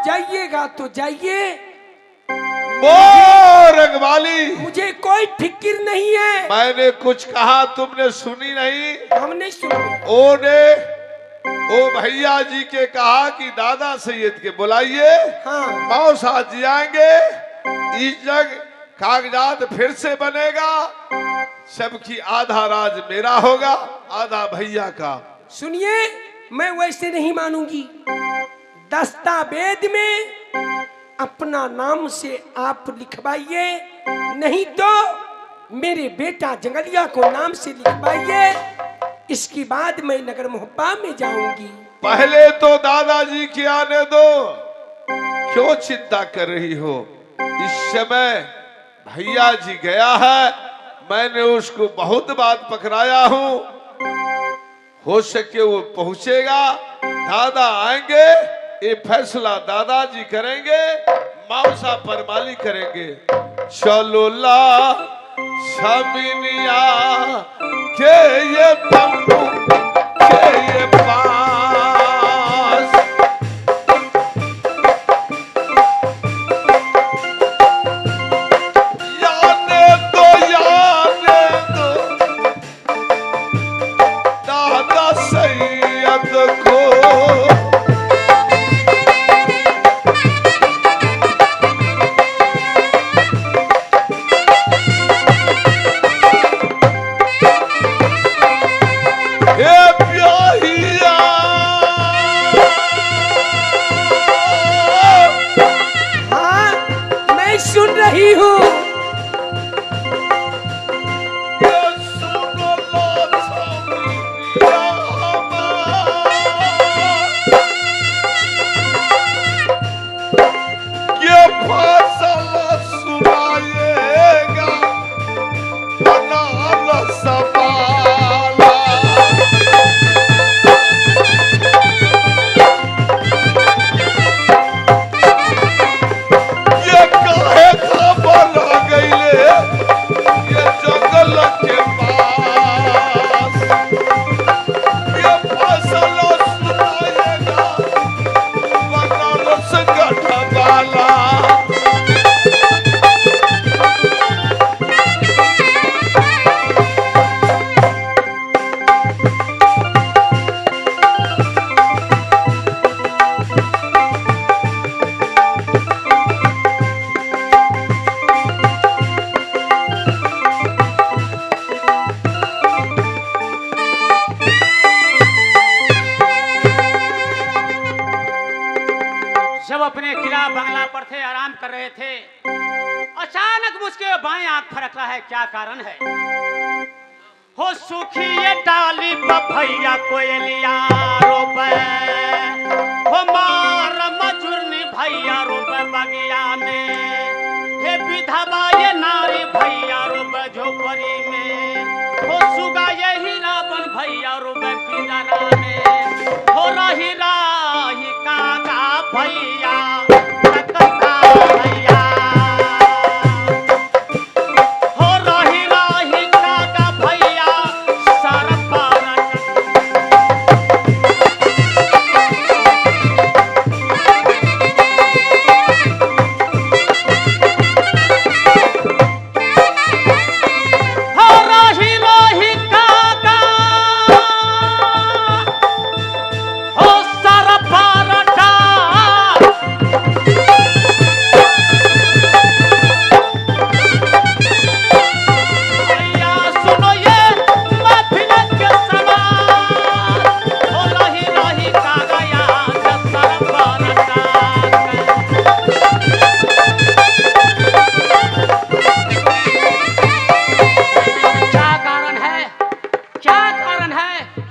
जाइएगा तो जाइए। रंगवाली, मुझे कोई फिक्र नहीं है। मैंने कुछ कहा तुमने सुनी नहीं? हम नहीं सुने। ओ भैया जी के कहा कि दादा सैयद के बुलाइए। हाँ। मौसा जी आएंगे, इस जग कागजात फिर से बनेगा, सबकी आधा राज मेरा होगा, आधा भैया का। सुनिए, मैं वैसे नहीं मानूंगी। दस्तावेज में अपना नाम से आप लिखवाइए, नहीं तो मेरे बेटा जंगलिया को नाम से लिखवाइए। इसके बाद मैं नगर मोहब्बा में जाऊंगी। पहले तो दादाजी के आने दो, क्यों चिंता कर रही हो? इस समय भैया जी गया है, मैंने उसको बहुत बात पकड़ाया हूं, हो सके वो पहुंचेगा। दादा आएंगे, ये फैसला दादाजी करेंगे, मौसा परमाली करेंगे। चलो ला शमिनिया के ये तंबू के ये पास, याने दो दादा सैयद को। जब अपने किला बंगला पर थे, आराम कर रहे थे, अचानक मुझके बाएं आंख फरक रहा है। क्या कारण है? हो सुखी ये डाली भैया कोयलिया रोबे, हो मार मजूरनी भैया रोबे बगिया में, हे विधवा ये नारी भैया रोबे झोपड़ी में, हो सुगा ये हीरावन भैया रोबे पिंजरा में, हो रही राही काका भैया कक्का भैया, हो रही राही काका भैया सारा पारा। हो रही राही काका हो सारा पारा।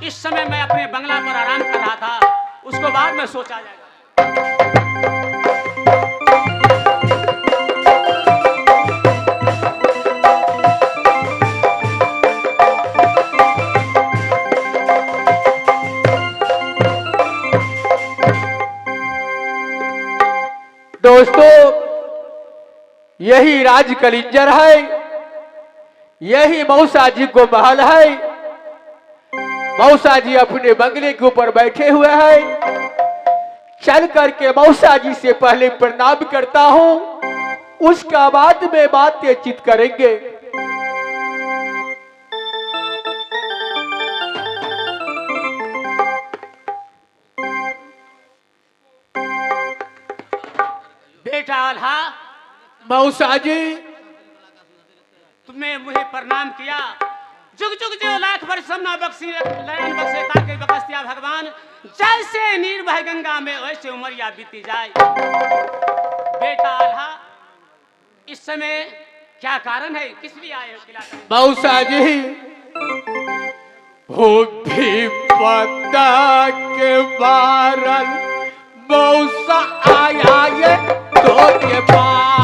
इस समय मैं अपने बंगला पर आराम कर रहा था, उसको बाद में सोचा जाएगा। दोस्तों, यही राज कलिंजर है, यही मौसा जी को महल है। मौसा जी अपने बंगले के ऊपर बैठे हुए हैं, चल करके मौसा जी से पहले प्रणाम करता हूँ, उसका बाद में बातें चित करेंगे। बेटा आल्हा, मौसा जी, तुमने मुझे प्रणाम किया। जुग जुग जो लाख वर्ष समना बख्शी लयन बख्शे ताके बख्शिया भगवान। जैसे नीर बह गंगा में वैसे उमरिया बीती जाए। बेटा आल्हा, इस समय क्या कारण है, किस लिए आए हो किला करने? मौसा जी, हो भी पता के मारल मौसा आया ये तो के पास।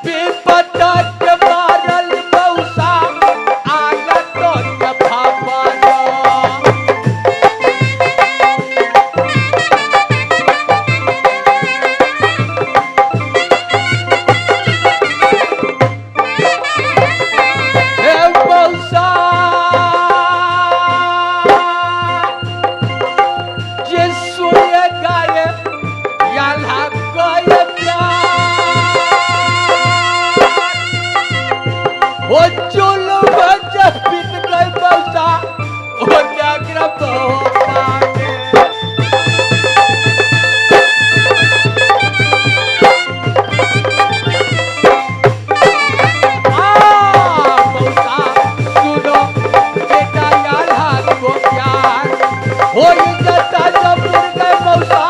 विपदा के मारल मौसा आया तो के भवन। हे मौसा, वो चुल जब बीत गई मौसा, वो जागृत हो पाए। मौसा सुनो बेटा, यार हाथ को प्यार हो जाता जब बीत गए मौसा,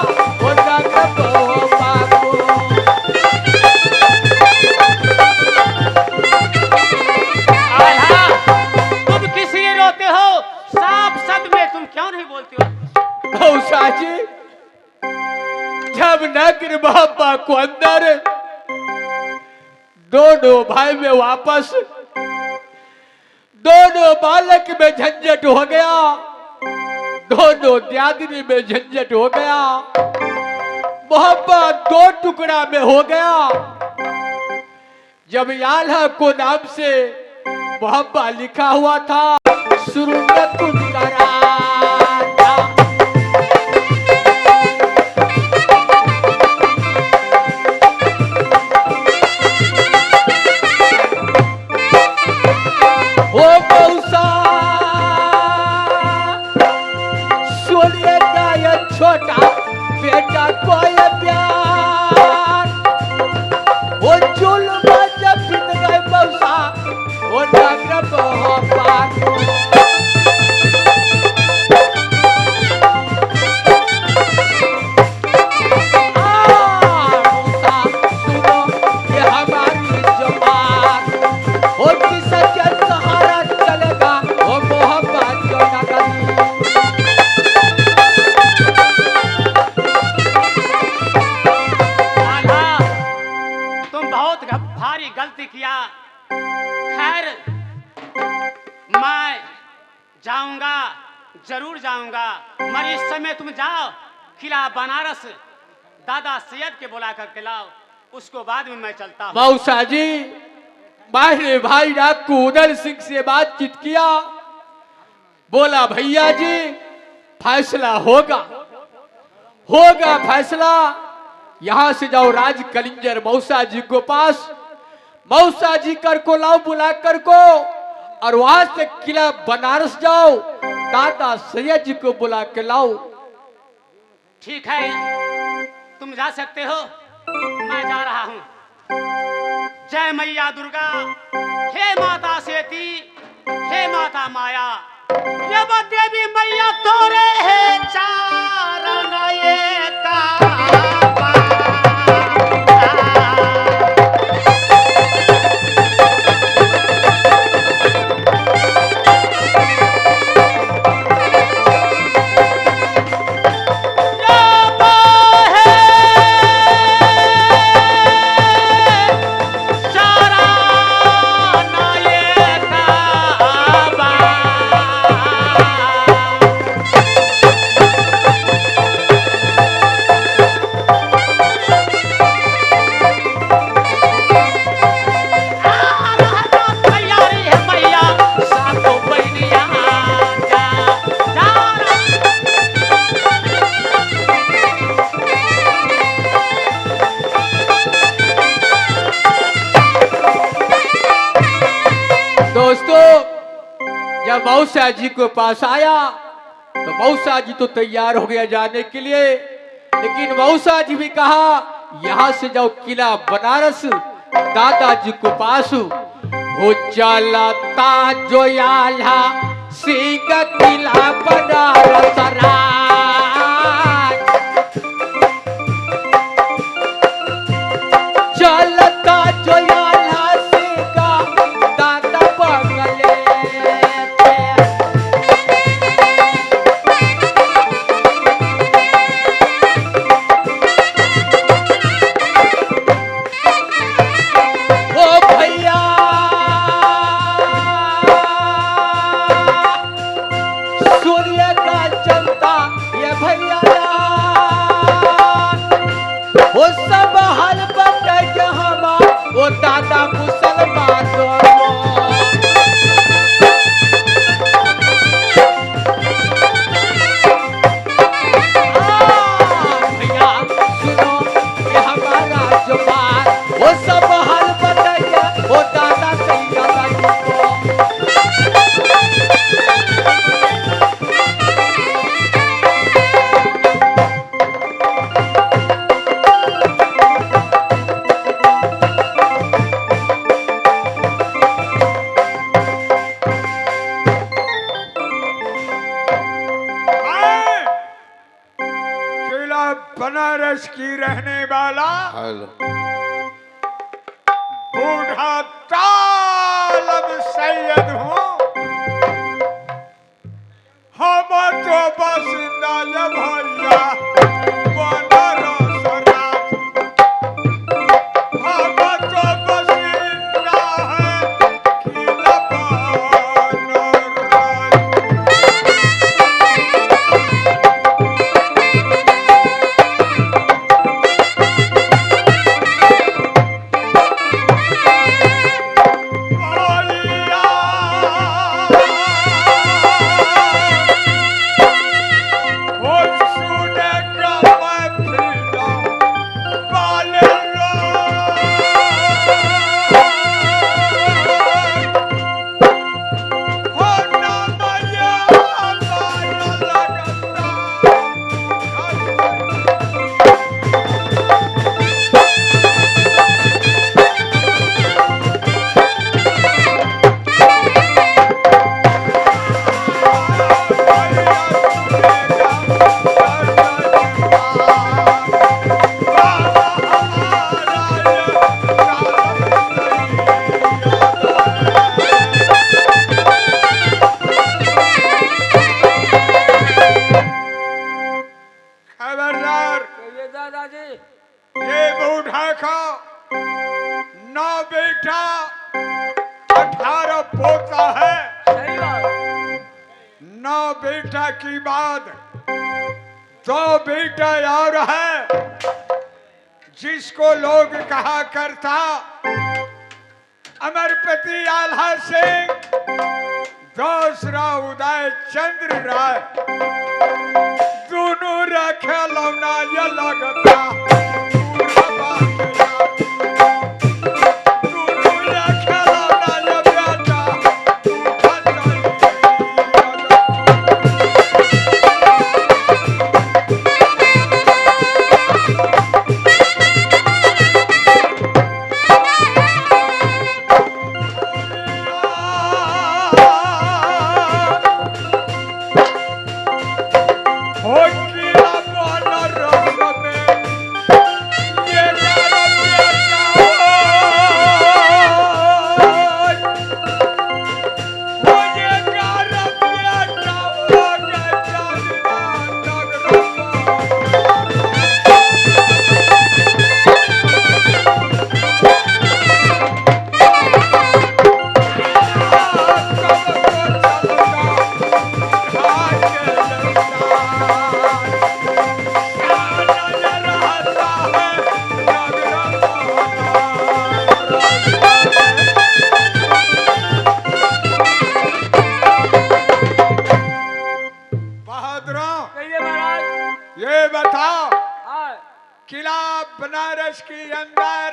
वो जागृत हो पाए। आल्हा, तुम किस लिए रोते हो? साफ शब्द में तुम क्यों नहीं बोलते हो? मौसा जी, जब नगर बाबा को अंदर दोनों भाई में वापस, दोनों बालक में झंझट हो गया, दोनों त्यादनी में झंझट हो गया, मोहब्बत दो टुकड़ा में हो गया। जब आल्हा को नाम से मोहब्बत लिखा हुआ था, शुरू में कुछ करा था। ओ मौसा, सुनिएगा ये छोटा बेटा को ये प्यार। वो जुल्म जब बीत गए मौसा, वो जागृत हो पाए। मौसा सुनो, ये हमारी जबान, वो किसी के सहारा चलेगा, वो मोहब्बत जो नगरी। आल्हा, तुम बहुत भारी गलती किया। खैर, मैं जाऊंगा, जरूर जाऊंगा, मगर इस समय तुम जाओ किला बनारस, दादा सैयद के बुला कर के लाओ, उसको बाद में मैं चलता हूँ। मौसा जी, मेरे भाई डाकू उदल सिंह से बातचीत किया, बोला भैया जी फैसला होगा, होगा फैसला। यहां से जाओ राज कलिंजर मौसा जी को पास, मौसा जी कर को लाओ बुला कर को, और वहां से किला बनारस जाओ, दादा सैयद जी को बुला के लाओ। ठीक है, तुम जा सकते हो, मैं जा रहा हूँ। जय मैया दुर्गा, हे माता सेती, हे माता माया, ये वो देवी मैया तोरे है चारण ये काबा। मौसा जी के पास आया तो मौसा जी तो तैयार हो गया जाने के लिए, लेकिन मौसा जी भी कहा यहाँ से जाओ किला बनारस दादाजी को पास हो चलता जो आला सिंह किला बनारस राज। चलता जो आला सिंह दादा बगले पे। ओ भैया सूर्य का चलता ये भैया वो सब हल बटे के हम वो दादा मुसलमान भैया सुनो ये हमारा जुबान वो सब हल बटे के वो दादा सही दादा जी को। किला बनारस की रहने वाला हेलो बूढ़ा तालब सैयद हूँ। हम तो बासिंदा ये भैया बनारस राज। हम तो बासिंदा है किला बनारस। खबरदार, दादाजी ये बूढ़ा का 9 बेटा 18 पोता है। सही बात। 9 बेटा की बाद 2 बेटा और है जिसको लोग कहा करता अमरपति आल्हा सिंह, दूसरा उदय चंद्र राय। दोनों रखे लौना ये लगता पूरा बादशाह। दोनों रखे लौना ये बेटा पूरा हो किला बनारस में ये गाना बेटा हो ये गाना बेटा हो गया ये बताओ किला बनारस के अंदर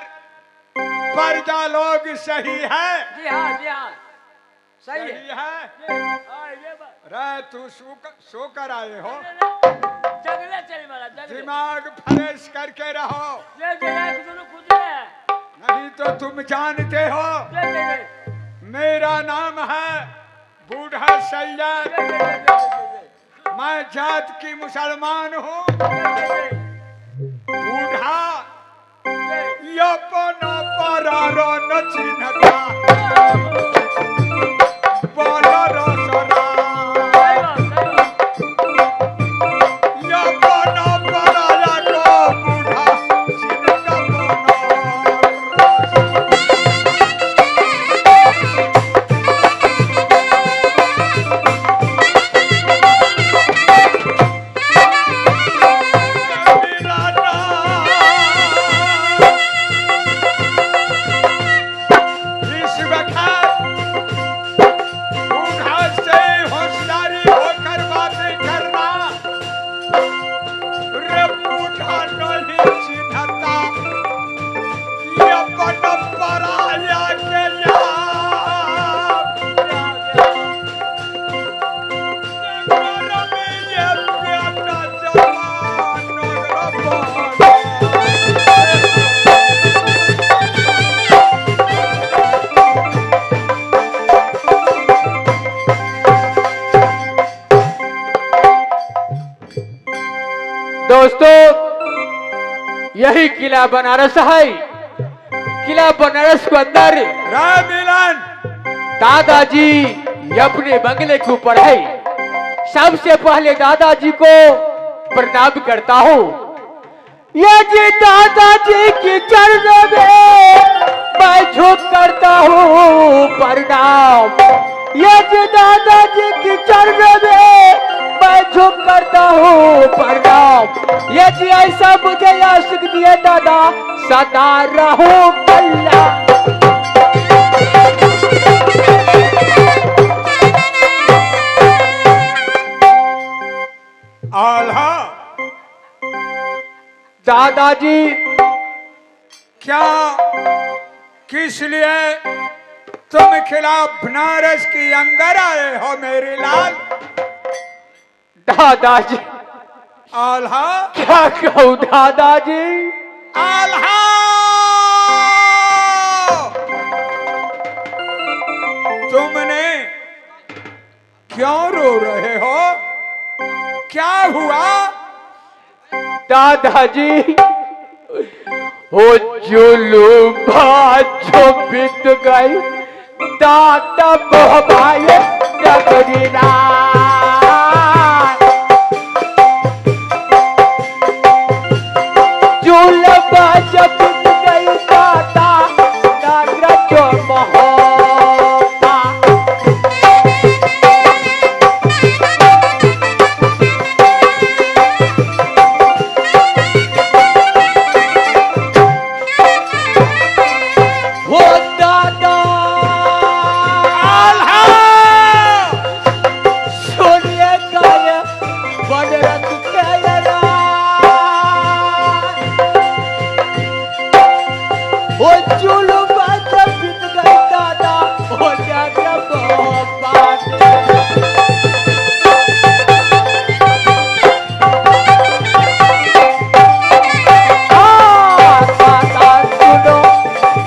पर्दा लोग सही है? जी हाँ जी हाँ। सही है। रे तू सो कर आए हो, जगले चली वाला जगले। दिमाग फ्रेश करके रहो, ये जगह दोनों खुद है। नहीं तो तुम जानते हो ये मेरा नाम है बूढ़ा सैयद। मैं जात की मुसलमान हूँ। बूढ़ा यपना परारो न चिन्हता बोलरो सरा यपना पराया को बूढ़ा चिन्हता बोलो। दोस्तों, यही किला बनारस है। किला बनारस के अंदर राय मिलन दादाजी अपने बंगले के ऊपर है। सबसे पहले दादाजी को प्रणाम करता हूँ। ये जी दादाजी की चरणों में मैं झुक करता हूँ प्रणाम। ये जी दादाजी की चरणों में मैं झुक करता हूँ प्रणाम। ये जी ऐसा मुझे आशिक दिया दादा, सदा रहो कल्ला। आल्हा दादाजी क्या किस लिए तुम खिलाफ बनारस के अंदर आए हो मेरे लाल? दादाजी आल्हा क्या कहूँ दादाजी? आल्हा तुमने क्यों रो रहे हो? क्या हुआ? दादाजी वो जुलूम जो बीत गई दादा बहबाए नगरीना। जुलूम जब बीत गई दादा नागरा जो महोबा। वो दादा सोनिया काया बनरत कायरा। वो जुलूम जब बीत गई दादा वो नागरा महोबा। दादा सुनो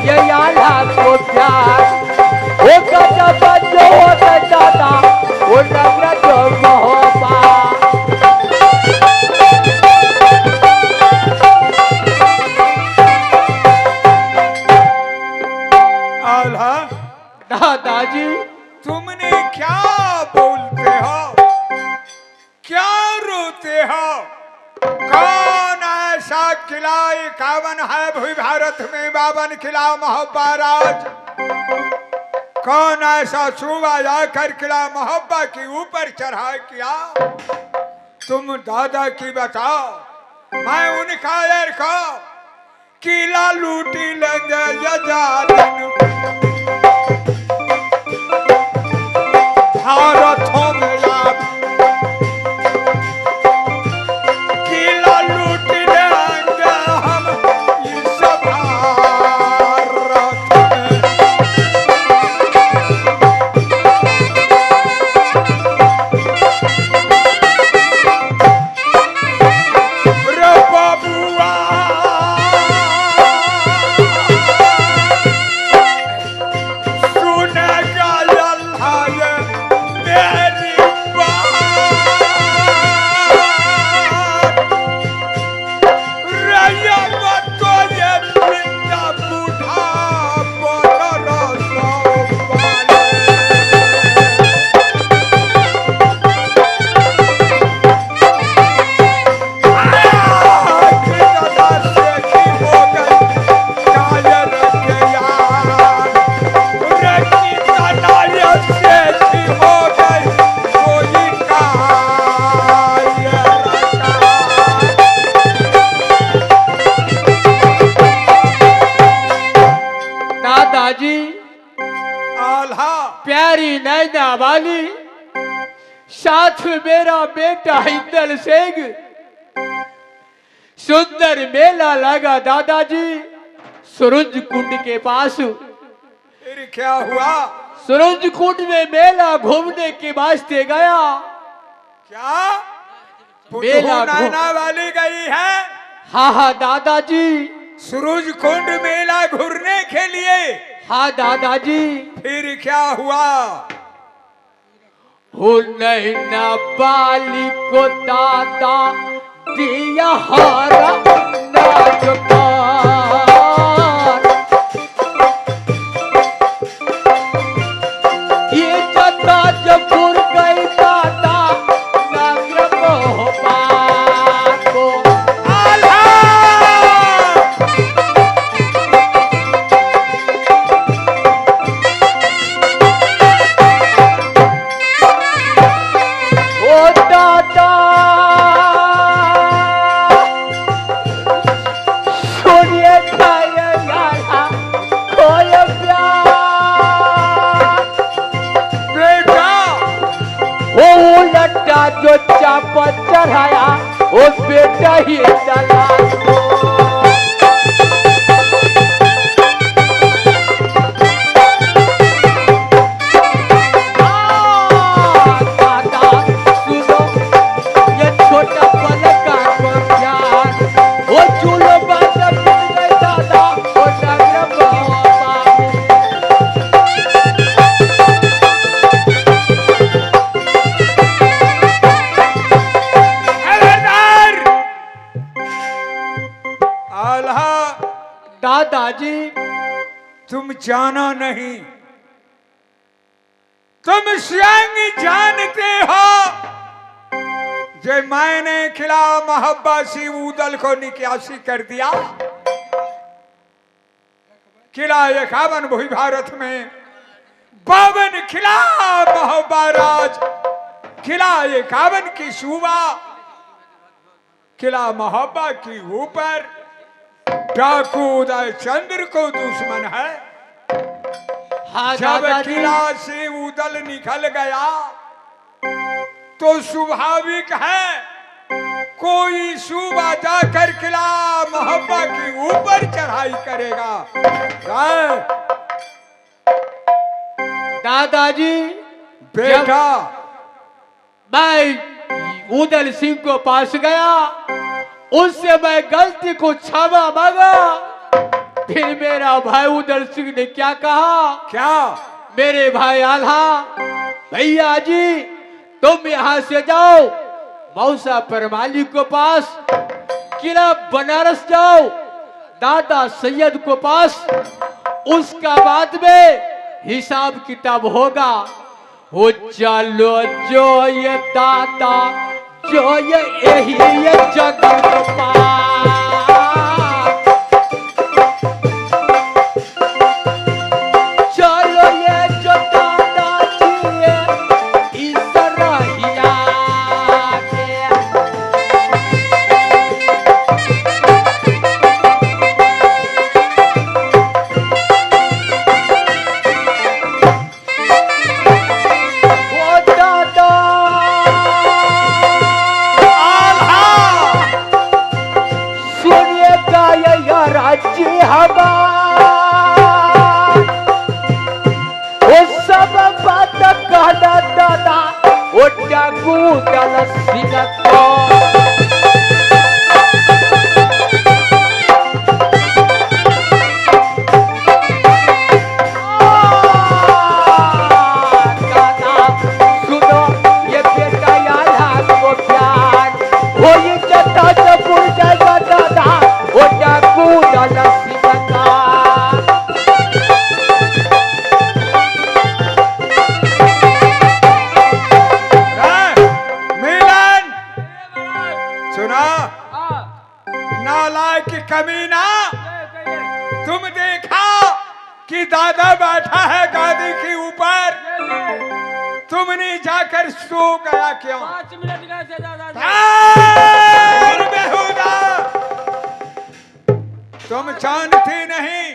ये आल्हा को प्यार वो गजब जो होता दादा वो नगरा जो महोबा। आल्हा दादाजी तुमने क्या बोलते हो? क्या रोते हो? कौन ऐसा किला 51 है भूमि भारत में 52 किला मोहब्बा राज? कौन ऐसा सूबा जाकर किला मोहब्बा के ऊपर चढ़ा किया? तुम दादा की बताओ, मैं उन कायर को किला लूटी लेंगे यजादन भारतों में आप किला लूट लेंगे हम इस भारत में। नैना वाली, साथ में मेरा बेटा हिंदल सिंह। सुंदर मेला लगा दादाजी सुरुंज कुंड के पास। फिर क्या हुआ? सुरुंज कुंड में मेला घूमने के वास्ते गया। क्या मेला नैना वाली गई है? हाँ हाँ दादाजी। सूरज कुंड मेला घूरने के लिए? हाँ दादाजी। फिर क्या हुआ? हो नैना वाली को दादा दिया हारा नाचकार। ये जता जबुर गई दादा नगर मोहब्बत को। ओ दादा जो चापा चढ़ाया वो बेटा ही चला। दादा सुनो ये छोटा पल का प्यार, वो चूल्हो बात मिल गई दादा वो नगर दादाजी। तुम जानो नहीं, तुम स्वयं जानते हो जो मैंने खिला मोहब्बत सी उदल को निकासी कर दिया। किला 51 भूमि भारत में 52 किला मोहब्बत राज। किला 51 की शोभा किला मोहब्बत की ऊपर डाकू उदय चंद्र को दुश्मन है। हाँ जब किला से उदल निकल गया तो स्वाभाविक है कोई सूबा जाकर किला मोहब्बत के ऊपर चढ़ाई करेगा। दादाजी बेटा मैं उदल सिंह को पास गया, उससे मैं गलती को क्षमा मांगा। फिर मेरा भाई उदल सिंह ने क्या कहा? क्या? मेरे भाई आल्हा भैया जी तुम यहाँ से जाओ मौसा परमाली को पास, किला बनारस जाओ दादा सैयद को पास, उसका बाद में हिसाब किताब होगा। हो चलो जो ये दादा जो यही ये जगत चलो ये जो दादा जी इस रहिया राज्य हवा वो सब बात कहना दादा वो डाकू डाल सिंह को। दादा सुनो ये बेटा यार को प्यार हो ये जता जबुर जाएगा दादा वो डाकू डाल सिंह का। मिलन सुना नालायक कमीना, तुम देखा कि दादा बैठा है गादी के ऊपर, तुमने जाकर सो गया क्यों? 5 मिनट गए थे दादा। बेहुदा, तुम जानते नहीं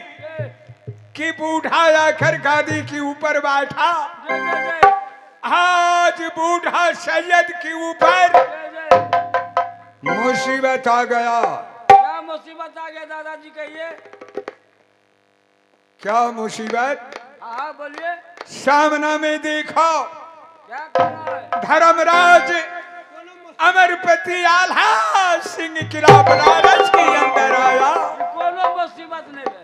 कि बूढ़ा आकर गादी के ऊपर बैठा आज बूढ़ा सैयद के ऊपर मुसीबत आ गया। क्या मुसीबत आ गया दादाजी कहिए। क्या मुसीबत? हाँ बोलिए। सामना में देखो, क्या कर रहा है? धर्मराज अमरपति आल्हा सिंह किला बनारस के अंदर आया। कोनो मुसीबत नहीं है।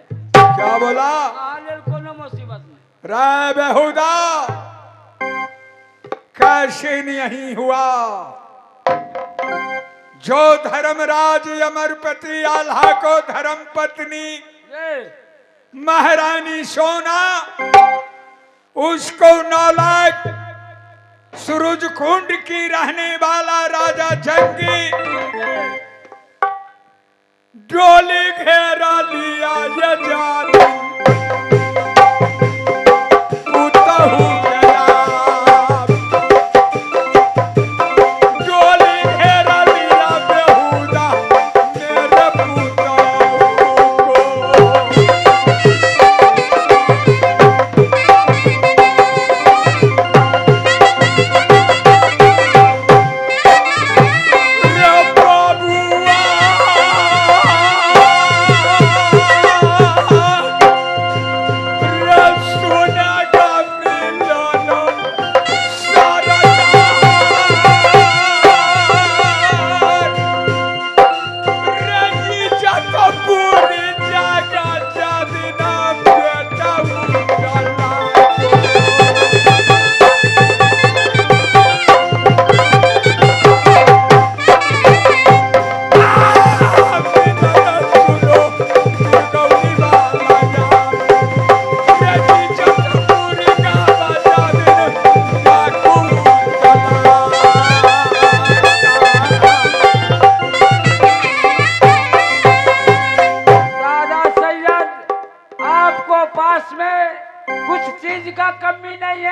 क्या बोला? आने कोनो मुसीबत नहीं। राय बेहुदा कैसे नहीं हुआ? जो धर्मराज अमरपति आल्हा को धर्म पत्नी महारानी सोना, उसको 9 लाख सूरज कुंड की रहने वाला राजा जंगी डोली घेरा लिया। ये जाति उतहु गया, डोली घेरा लिया बेहुदा मेरे पुतहु को। पास में कुछ चीज का कमी नहीं है।